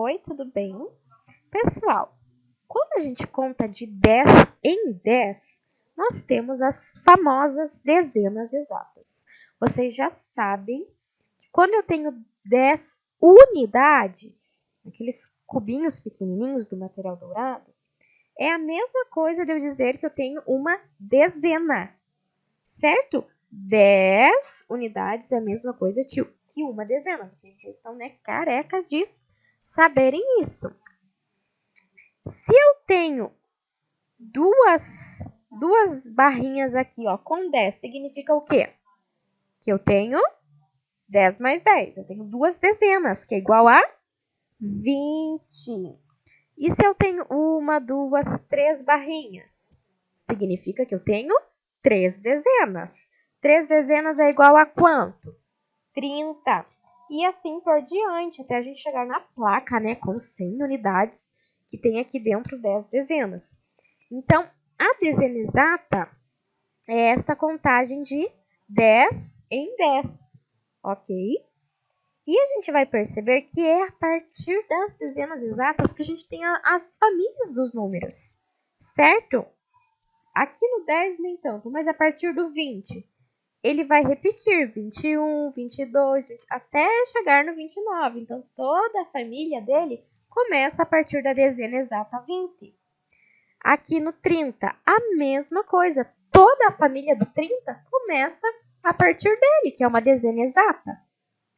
Oi, tudo bem? Pessoal, quando a gente conta de 10 em 10, nós temos as famosas dezenas exatas. Vocês já sabem que quando eu tenho 10 unidades, aqueles cubinhos pequenininhos do material dourado, é a mesma coisa de eu dizer que eu tenho uma dezena, certo? 10 unidades é a mesma coisa que uma dezena. Vocês já estão, carecas de saberem isso. Se eu tenho duas barrinhas aqui, ó, com 10, significa o quê? Que eu tenho 10 mais 10. Eu tenho duas dezenas, que é igual a 20. E se eu tenho uma, duas, três barrinhas? Significa que eu tenho 3 dezenas. 3 dezenas é igual a quanto? 30. E assim por diante, até a gente chegar na placa, com 100 unidades, que tem aqui dentro 10 dezenas. Então, a dezena exata é esta contagem de 10 em 10, ok? E a gente vai perceber que é a partir das dezenas exatas que a gente tem as famílias dos números, certo? Aqui no 10 nem tanto, mas a partir do 20, ele vai repetir 21, 22, 20, até chegar no 29. Então, toda a família dele começa a partir da dezena exata 20. Aqui no 30, a mesma coisa. Toda a família do 30 começa a partir dele, que é uma dezena exata,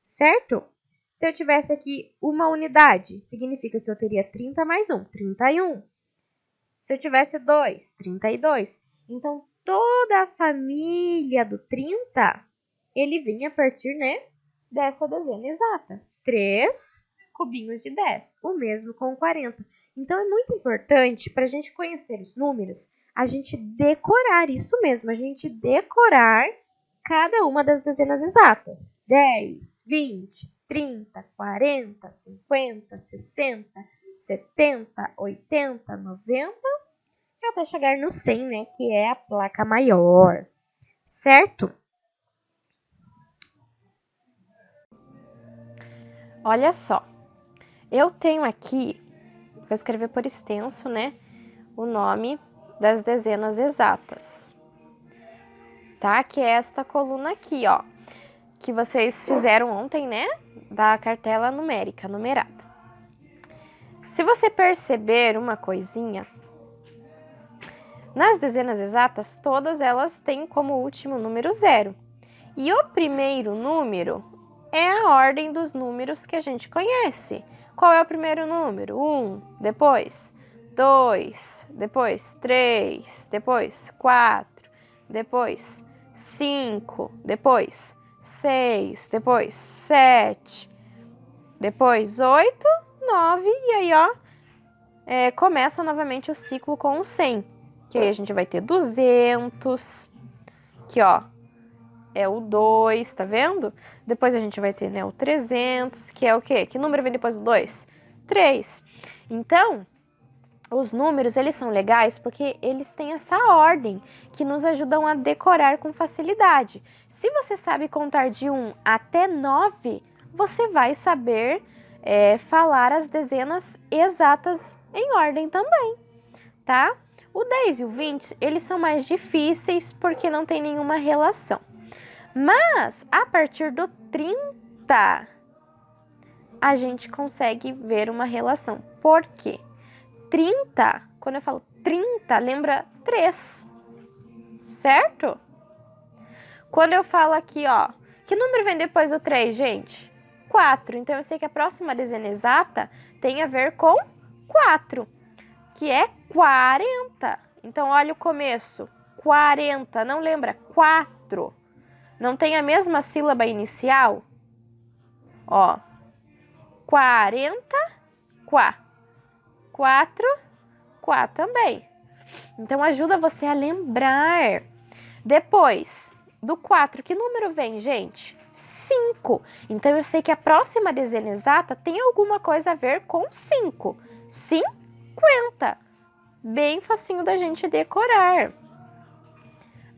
certo? Se eu tivesse aqui uma unidade, significa que eu teria 30 mais 1, 31. Se eu tivesse 2, 32. Então, toda a família do 30, ele vinha a partir, dessa dezena exata. 3 cubinhos de 10, o mesmo com 40. Então, é muito importante para a gente conhecer os números, a gente decorar isso mesmo, a gente decorar cada uma das dezenas exatas. 10, 20, 30, 40, 50, 60, 70, 80, 90, até chegar no 100, que é a placa maior, certo? Olha só, eu tenho aqui, vou escrever por extenso, o nome das dezenas exatas, tá? Que é esta coluna aqui, ó, que vocês fizeram ontem, da cartela numérica, numerada. Se você perceber uma coisinha, nas dezenas exatas, todas elas têm como último número 0. E o primeiro número é a ordem dos números que a gente conhece. Qual é o primeiro número? 1, depois 2, depois 3, depois 4, depois 5, depois 6, depois 7, depois 8, 9, e aí, ó, começa novamente o ciclo com o 100. Que aí a gente vai ter 200, que ó, é o 2, tá vendo? Depois a gente vai ter, o 300, que é o quê? Que número vem depois do 2? 3. Então, os números, eles são legais porque eles têm essa ordem que nos ajudam a decorar com facilidade. Se você sabe contar de 1 até 9, você vai saber falar as dezenas exatas em ordem também, tá? O 10 e o 20, eles são mais difíceis porque não tem nenhuma relação. Mas, a partir do 30, a gente consegue ver uma relação. Por quê? 30, quando eu falo 30, lembra 3, certo? Quando eu falo aqui, ó, que número vem depois do 3, gente? 4. Então, eu sei que a próxima dezena exata tem a ver com 4. Que é 40. Então, olha o começo. 40, não lembra? 4. Não tem a mesma sílaba inicial? Ó. 40, 4. 4 também. Então, ajuda você a lembrar. Depois do 4, que número vem, gente? 5. Então, eu sei que a próxima dezena exata tem alguma coisa a ver com 5. 50. Bem facinho da gente decorar.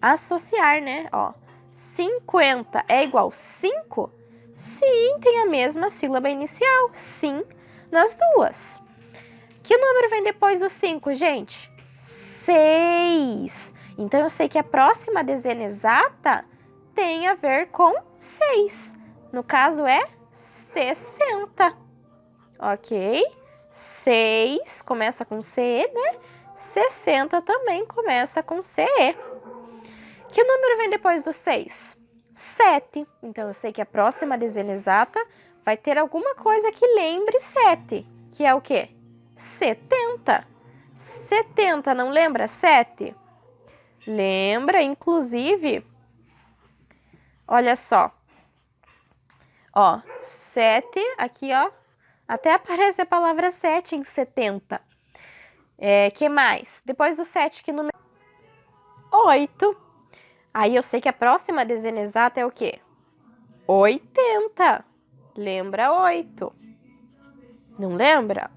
Associar, ó. 50 é igual 5? Sim, tem a mesma sílaba inicial. Sim. nas duas. Que número vem depois do 5, gente? 6. Então, eu sei que a próxima dezena exata tem a ver com 6. No caso, é 60. Ok? 6 começa com CE, né? 60 também começa com CE. Que número vem depois do 6? 7. Então, eu sei que a próxima dezena exata vai ter alguma coisa que lembre 7. Que é o quê? 70. 70, não lembra 7? Lembra, inclusive, olha só. Ó, 7, aqui, ó, até aparece a palavra 7 em 70. Que mais? Depois do 7, que número? 8. Aí eu sei que a próxima dezena exata é o quê? 80. Lembra 8? Não lembra?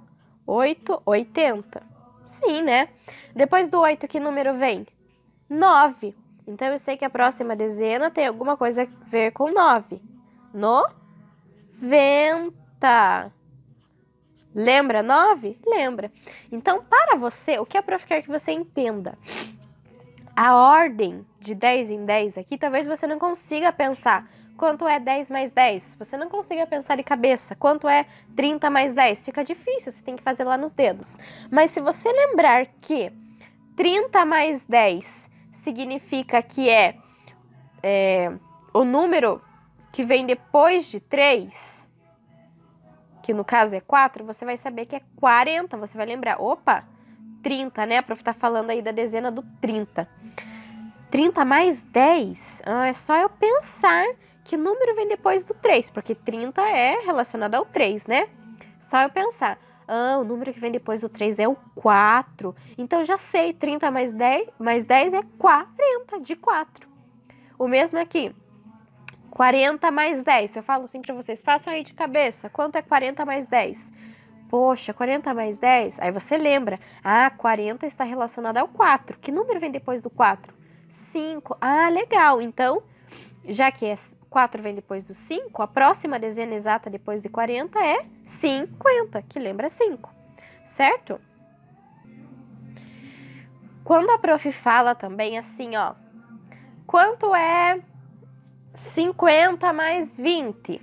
8, 80. Sim, né? Depois do 8, que número vem? 9. Então, eu sei que a próxima dezena tem alguma coisa a ver com 9. 90. Lembra 9? Lembra. Então, para você, o que a prof quer que você entenda? A ordem de 10 em 10 aqui, talvez você não consiga pensar quanto é 10 mais 10. Você não consiga pensar de cabeça quanto é 30 mais 10. Fica difícil, você tem que fazer lá nos dedos. Mas se você lembrar que 30 mais 10 significa que é o número que vem depois de 3, que no caso é 4, você vai saber que é 40. Você vai lembrar, opa, 30, né? A prof tá falando aí da dezena do 30. 30 mais 10, é só eu pensar que número vem depois do 3, porque 30 é relacionado ao 3, né? Só eu pensar, o número que vem depois do 3 é o 4. Então, eu já sei, 30 mais 10 é 40, de 4. O mesmo aqui, 40 mais 10. Eu falo assim pra vocês, façam aí de cabeça, quanto é 40 mais 10? Poxa, 40 mais 10? Aí você lembra, 40 está relacionado ao 4. Que número vem depois do 4? 5. Legal. Então, já que 4 vem depois do 5, a próxima dezena exata depois de 40 é 50, que lembra 5, certo? Quando a prof fala também assim, ó, quanto é 50 mais 20?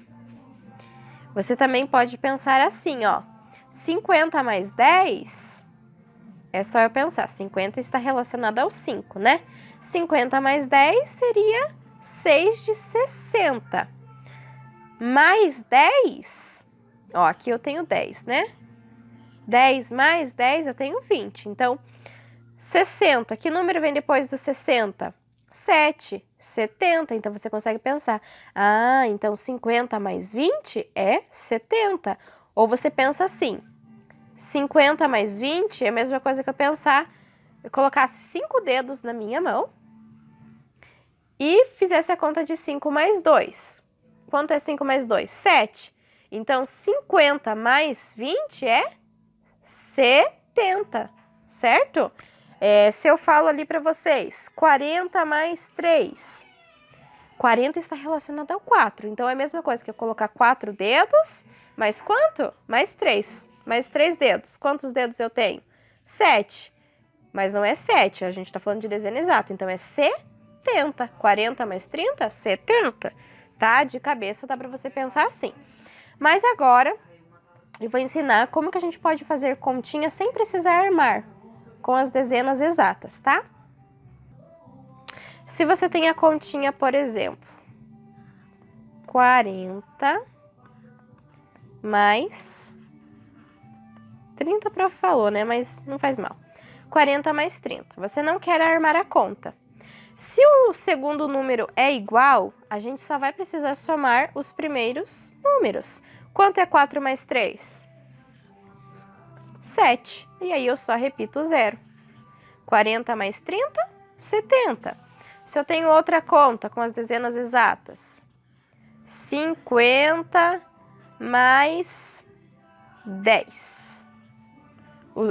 Você também pode pensar assim, ó, 50 mais 10, é só eu pensar, 50 está relacionado ao 5, né? 50 mais 10 seria 6 de 60. Mais 10, ó, aqui eu tenho 10, né? 10 mais 10 eu tenho 20. Então, 60, que número vem depois do 60? 7, 70. Então, você consegue pensar, então 50 mais 20 é 70. Ou você pensa assim, 50 mais 20 é a mesma coisa que eu colocasse 5 dedos na minha mão e fizesse a conta de 5 mais 2. Quanto é 5 mais 2? 7. Então, 50 mais 20 é 70, certo? Se eu falo ali para vocês, 40 mais 3. 40 está relacionado ao 4. Então, é a mesma coisa que eu colocar 4 dedos, mais quanto? Mais 3. Mais 3 dedos. Quantos dedos eu tenho? 7. Mas não é 7, a gente está falando de dezena exata. Então, é 70. 40 mais 30, 70. Tá? De cabeça dá para você pensar assim. Mas agora, eu vou ensinar como que a gente pode fazer continha sem precisar armar com as dezenas exatas, tá? Se você tem a continha, por exemplo, 40 mais 30, a prof falou, né? Mas não faz mal. 40 mais 30. Você não quer armar a conta. Se o segundo número é igual, a gente só vai precisar somar os primeiros números. Quanto é 4 mais 3? 7. E aí eu só repito o 0. 40 mais 30, 70. Se eu tenho outra conta com as dezenas exatas, 50 mais 10.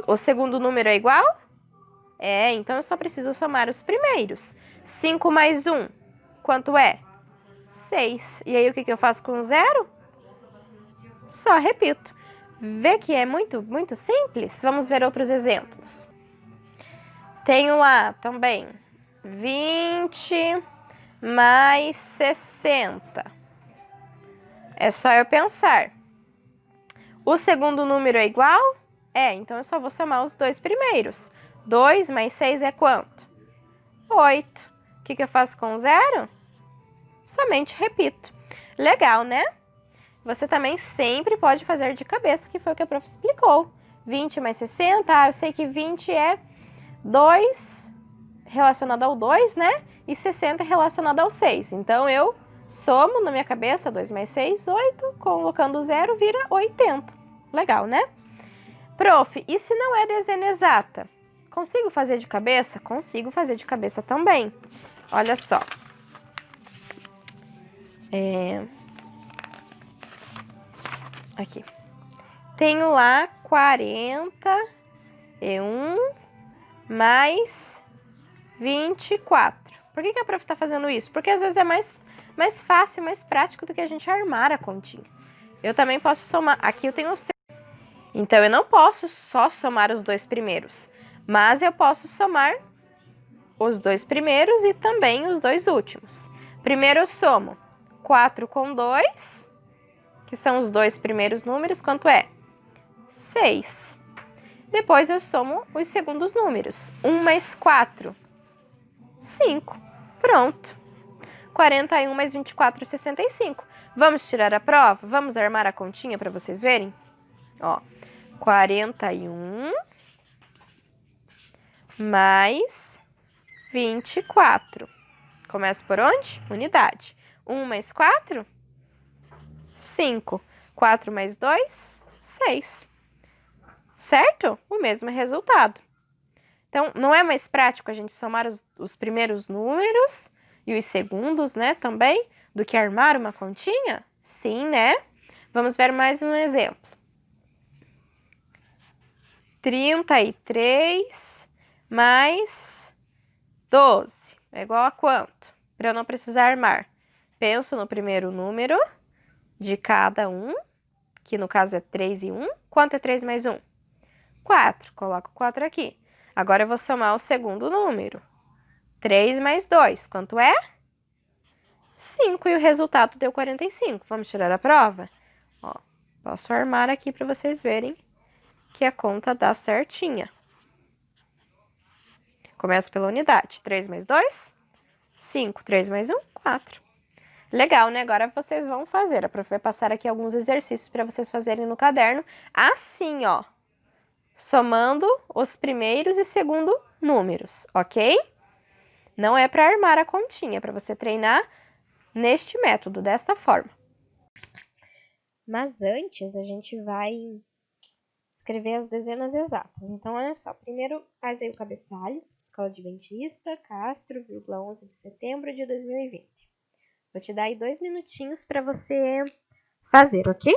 O segundo número é igual? Então eu só preciso somar os primeiros. 5 mais 1, quanto é? 6. E aí o que eu faço com 0? Só repito. Vê que é muito simples? Vamos ver outros exemplos. Tenho lá também 20 mais 60. É só eu pensar. O segundo número é igual? É, então eu só vou somar os dois primeiros. 2 mais 6 é quanto? 8. O que eu faço com 0? Somente repito. Legal, né? Você também sempre pode fazer de cabeça, que foi o que a prof explicou. 20 mais 60, eu sei que 20 é 2 relacionado ao 2, né? E 60 relacionado ao 6. Então, eu somo na minha cabeça 2 mais 6, 8. Colocando 0, vira 80. Legal, né? Prof, e se não é dezena exata? Consigo fazer de cabeça? Consigo fazer de cabeça também. Olha só. Aqui. Tenho lá 41 mais 24. Por que a prof está fazendo isso? Porque às vezes é mais fácil, mais prático do que a gente armar a continha. Eu também posso somar. Aqui eu tenho 6. Então, eu não posso só somar os dois primeiros. Mas eu posso somar os dois primeiros e também os dois últimos. Primeiro eu somo 4 com 2, que são os dois primeiros números. Quanto é? 6. Depois eu somo os segundos números. 1 mais 4, 5. Pronto. 41 mais 24, 65. Vamos tirar a prova? Vamos armar a continha para vocês verem? Ó, 41 mais 24. Começo por onde? Unidade. 1 mais 4, 5. 4 mais 2, 6. Certo? O mesmo resultado. Então, não é mais prático a gente somar os primeiros números e os segundos, né, também, do que armar uma continha? Sim, né? Vamos ver mais um exemplo. 33 mais 12 é igual a quanto? Para eu não precisar armar. Penso no primeiro número de cada um, que no caso é 3 e 1. Quanto é 3 mais 1? 4. Coloco 4 aqui. Agora eu vou somar o segundo número. 3 mais 2, quanto é? 5, e o resultado deu 45. Vamos tirar a prova? Ó, posso armar aqui para vocês verem que a conta dá certinha. Começo pela unidade. 3 mais 2, 5. 3 mais 1, 4. Legal, né? Agora vocês vão fazer. A prof vai passar aqui alguns exercícios para vocês fazerem no caderno. Assim, ó. Somando os primeiros e segundo números, ok? Não é para armar a continha, é para você treinar neste método, desta forma. Mas antes, a gente vai escrever as dezenas exatas. Então, olha só. Primeiro, faz aí o cabeçalho. Escola Adventista, Castro, 11 de setembro de 2020. Vou te dar aí 2 minutinhos para você fazer, ok?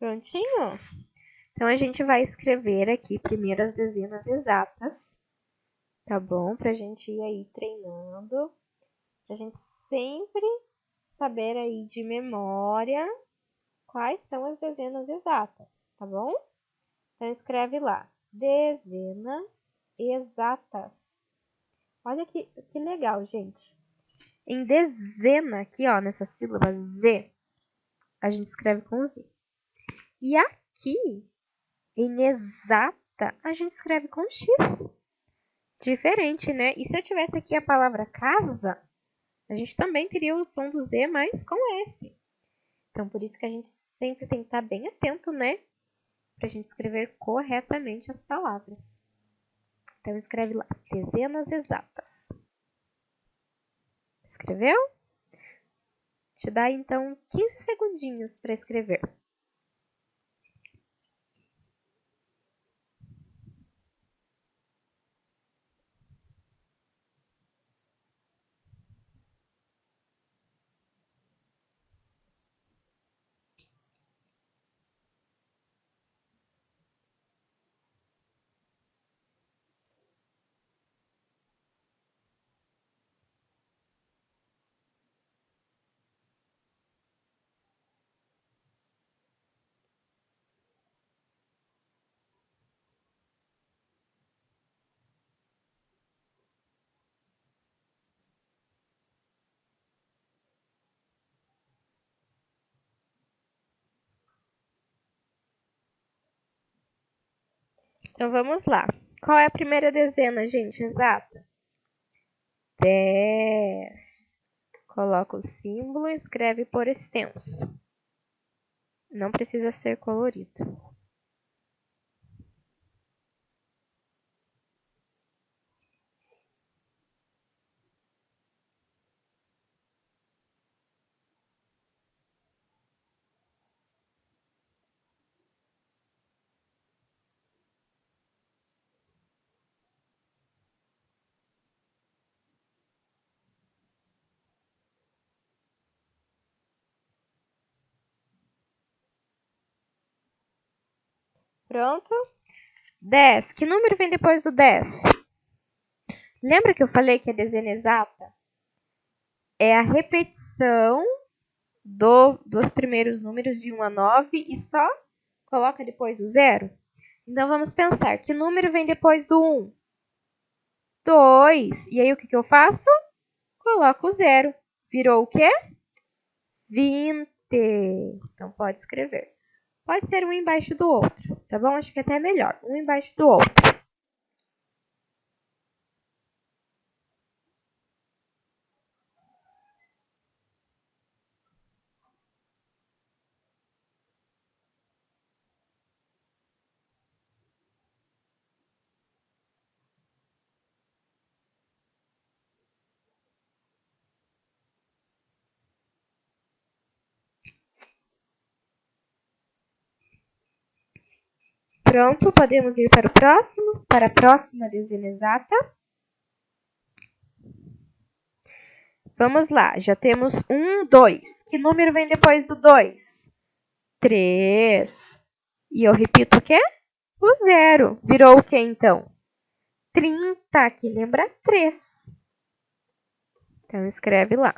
Prontinho? Então, a gente vai escrever aqui primeiro as dezenas exatas, tá bom? Pra gente ir aí treinando, pra gente sempre saber aí de memória quais são as dezenas exatas, tá bom? Então, escreve lá, dezenas exatas. Olha que legal, gente. Em dezena, aqui, ó, nessa sílaba Z, a gente escreve com Z. E aqui, em exata, a gente escreve com X. Diferente, né? E se eu tivesse aqui a palavra casa, a gente também teria o som do Z, mas com S. Então, por isso que a gente sempre tem que estar bem atento, né? Para a gente escrever corretamente as palavras. Então, escreve lá, dezenas exatas. Escreveu? Te dá, então, 15 segundinhos para escrever. Então, vamos lá. Qual é a primeira dezena, gente, exata? 10. Coloca o símbolo e escreve por extenso. Não precisa ser colorido. Pronto? 10. Que número vem depois do 10? Lembra que eu falei que a dezena exata é a repetição dos primeiros números de 1 a 9 e só coloca depois o 0? Então, vamos pensar. Que número vem depois do 1? 2. E aí, o que eu faço? Coloco o 0. Virou o quê? 20. Então, pode escrever. Pode ser um embaixo do outro, tá bom? Acho que até é melhor. Um embaixo do outro. Pronto, podemos ir para o próximo, para a próxima dezena exata. Vamos lá, já temos 1, 2. Que número vem depois do 2? 3. E eu repito o quê? O 0. Virou o quê, então? 30, que lembra 3. Então, escreve lá.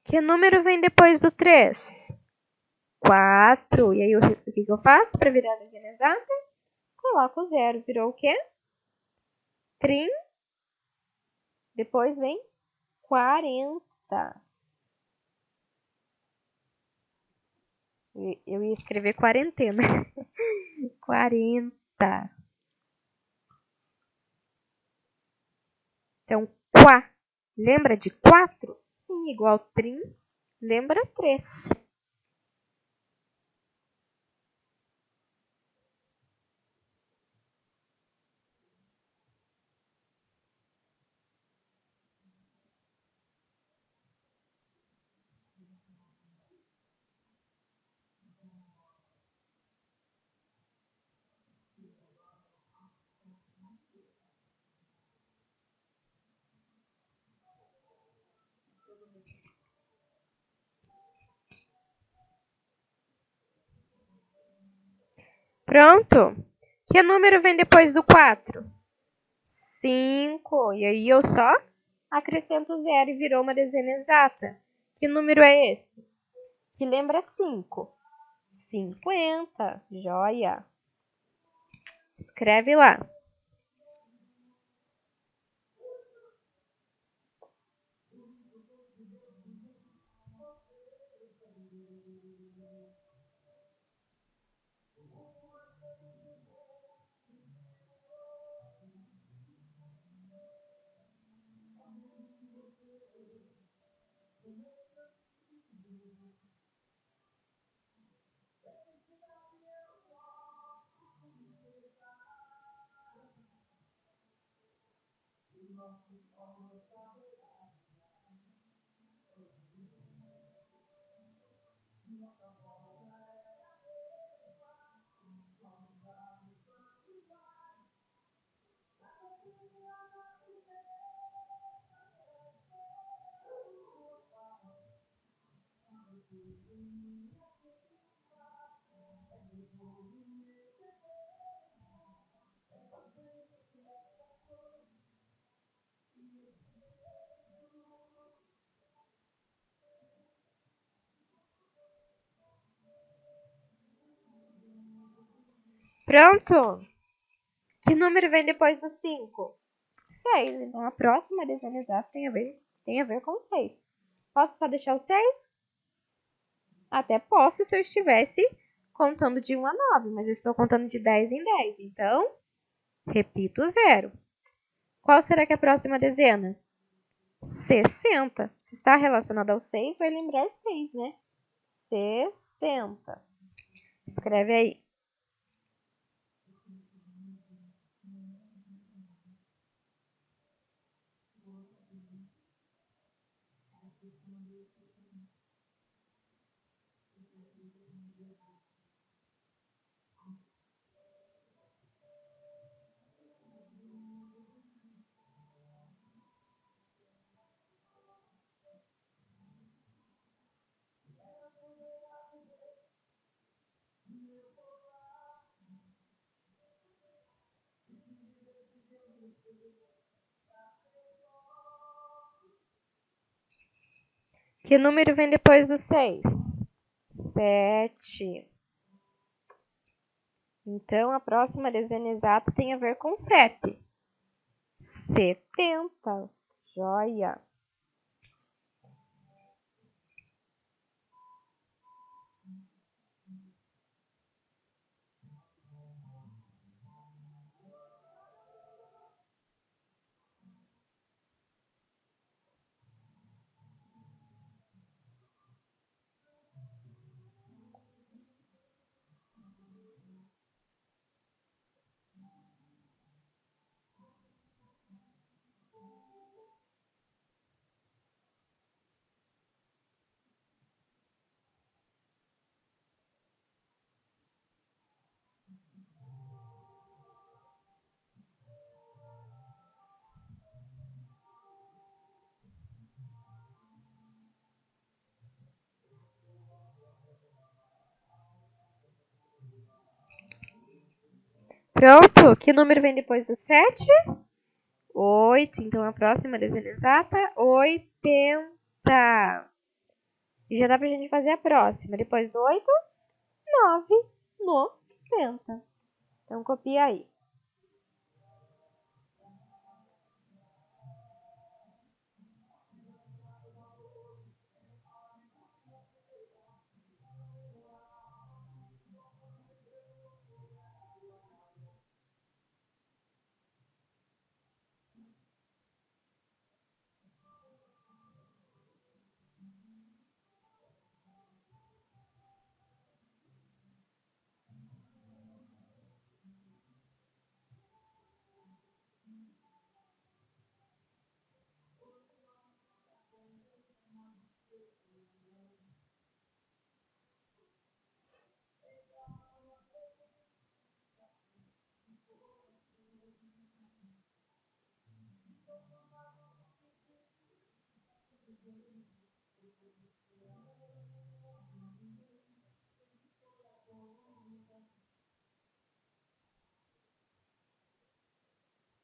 Que número vem depois do 3? 4. E aí, o que eu faço para virar a dezena exata? Coloco o 0. Virou o quê? 30. Depois vem 40. Eu ia escrever quarentena. 40. Então, quá. Lembra de 4? Sim, igual 30. Lembra 3. Pronto. Que número vem depois do 4? 5. E aí eu só acrescento 0 e virou uma dezena exata. Que número é esse? Que lembra 5. 50. Joia. Escreve lá. Pronto. Que número vem depois do 5? 6. Então, a próxima dezena exata tem a ver com 6. Posso só deixar o 6? Até posso se eu estivesse contando de 1 a 9, mas eu estou contando de 10 em 10. Então, repito o 0. Qual será que é a próxima dezena? 60. Se está relacionado ao 6, vai lembrar 6, né? 60. Escreve aí. Que número vem depois do 6? 7. Então, a próxima dezena exata tem a ver com 7. 70. Joia. Pronto. Que número vem depois do 7? 8. Então, a próxima dezena exata, 80. E já dá pra gente fazer a próxima. Depois do 8, 9, 90. Então, copia aí.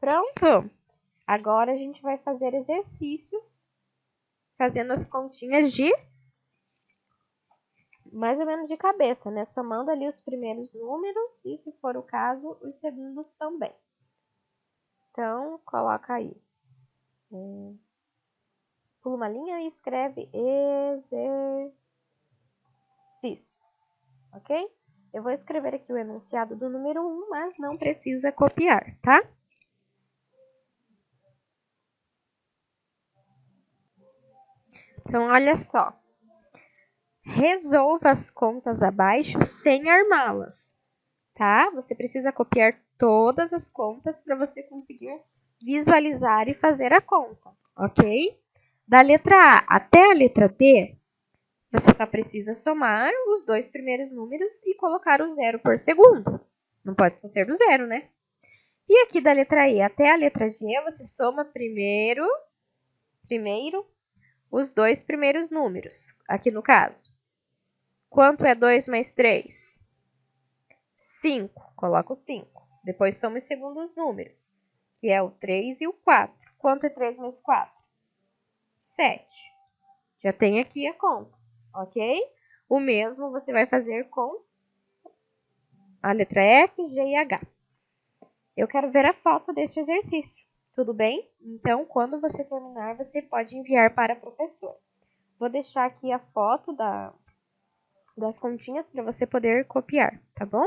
Pronto? Agora a gente vai fazer exercícios, fazendo as continhas de mais ou menos de cabeça, né? Somando ali os primeiros números e, se for o caso, os segundos também. Então, coloca aí. Pula uma linha e escreve exercícios, ok? Eu vou escrever aqui o enunciado do número 1, mas não precisa copiar, tá? Então, olha só. Resolva as contas abaixo sem armá-las, tá? Você precisa copiar todas as contas para você conseguir visualizar e fazer a conta, ok? Da letra A até a letra D, você só precisa somar os 2 primeiros números e colocar o 0 por segundo. Não pode esquecer do 0, né? E aqui da letra E até a letra G, você soma primeiro os 2 primeiros números, aqui no caso. Quanto é 2 mais 3? 5. Coloca o 5. Depois soma os segundos números, que é o 3 e o 4. Quanto é 3 mais 4? 7. Já tem aqui a conta, ok? O mesmo você vai fazer com a letra F, G e H. Eu quero ver a foto deste exercício, tudo bem? Então, quando você terminar, você pode enviar para a professora. Vou deixar aqui a foto das continhas para você poder copiar, tá bom?